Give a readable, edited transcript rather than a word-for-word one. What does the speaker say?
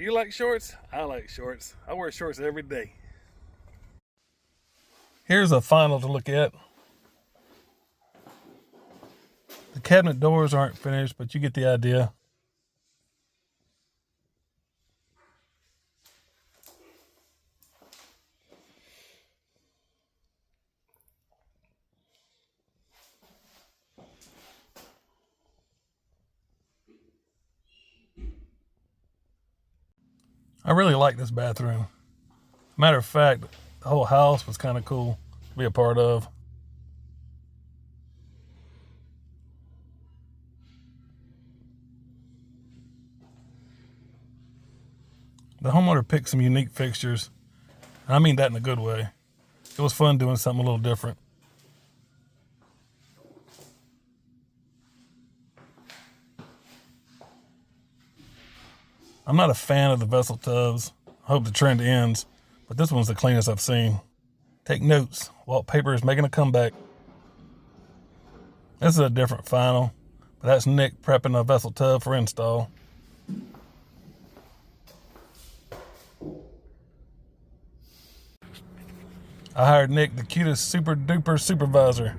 Do you like shorts? I like shorts. I wear shorts every day. Here's a final to look at. The cabinet doors aren't finished, but you get the idea. I really like this bathroom. Matter of fact, the whole house was kind of cool to be a part of. The homeowner picked some unique fixtures, and I mean that in a good way. It was fun doing something a little different. I'm not a fan of the vessel tubs. I hope the trend ends, but this one's the cleanest I've seen. Take notes. Wallpaper is making a comeback. This is a different final, but that's Nick prepping a vessel tub for install. I hired Nick, the cutest super duper supervisor.